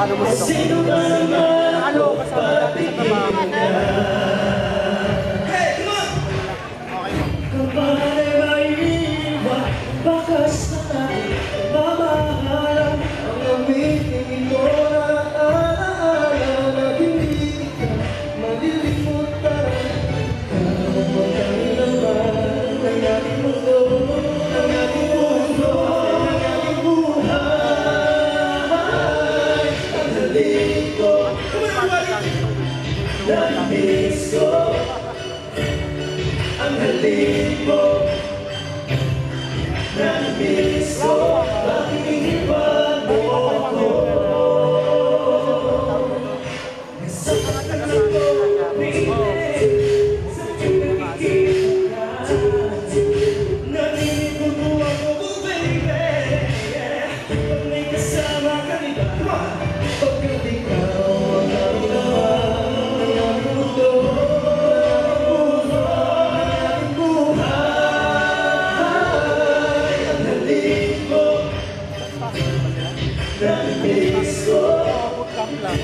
Paano mo ito? Ano, kasama natin sa trabaho. Hey, come on! Okay mo. Kapag maiiwan, baka sa mamahalang ang gamitin ko na alaala na hindi ka malilimutan. Kapag ang laman ng ating mundo, ng ating puso, ng ating buhay, ang halik ko, namiss ko. Ang halik mo, namiss ko, bakit iniwan mo ako? Nasaktan ako, sa tuwing naninipuno ako, baby. Pag may kasama ka iba, pagkat ikaw ang naminahan ng aming mundo. Namiss ko, Bootcamp lang.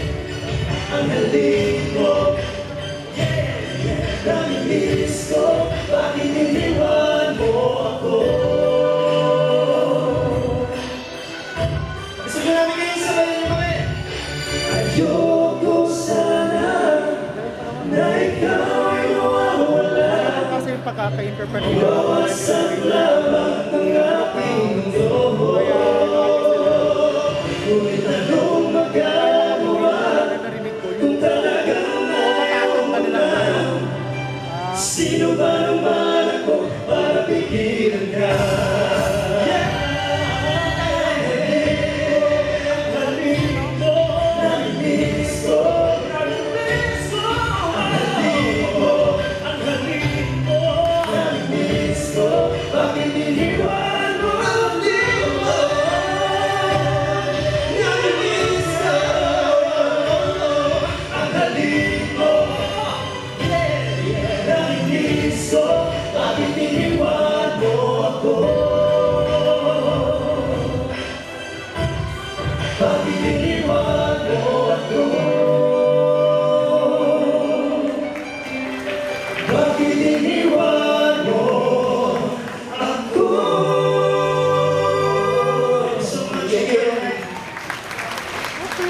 ang halik mo. Namiss ko, bakit iniwan mo ako? Gusto nyo namin kayo sabayan nyo kami? Ayoko sana na ikaw ay nawawala. Kasi yung pagkaka-interpret nila. Wawasak lamang ang aking mundo. Ngunit anong magagawa kung talagang ayaw mo na? Sino ba naman ako para pigilan ka? Namiss ko, namiss ko. Ang halik mo, ang halik mo. Namiss ko, bakit iniwan mo ang halik mo? Namiss ko, ang halik mo. Namiss ko,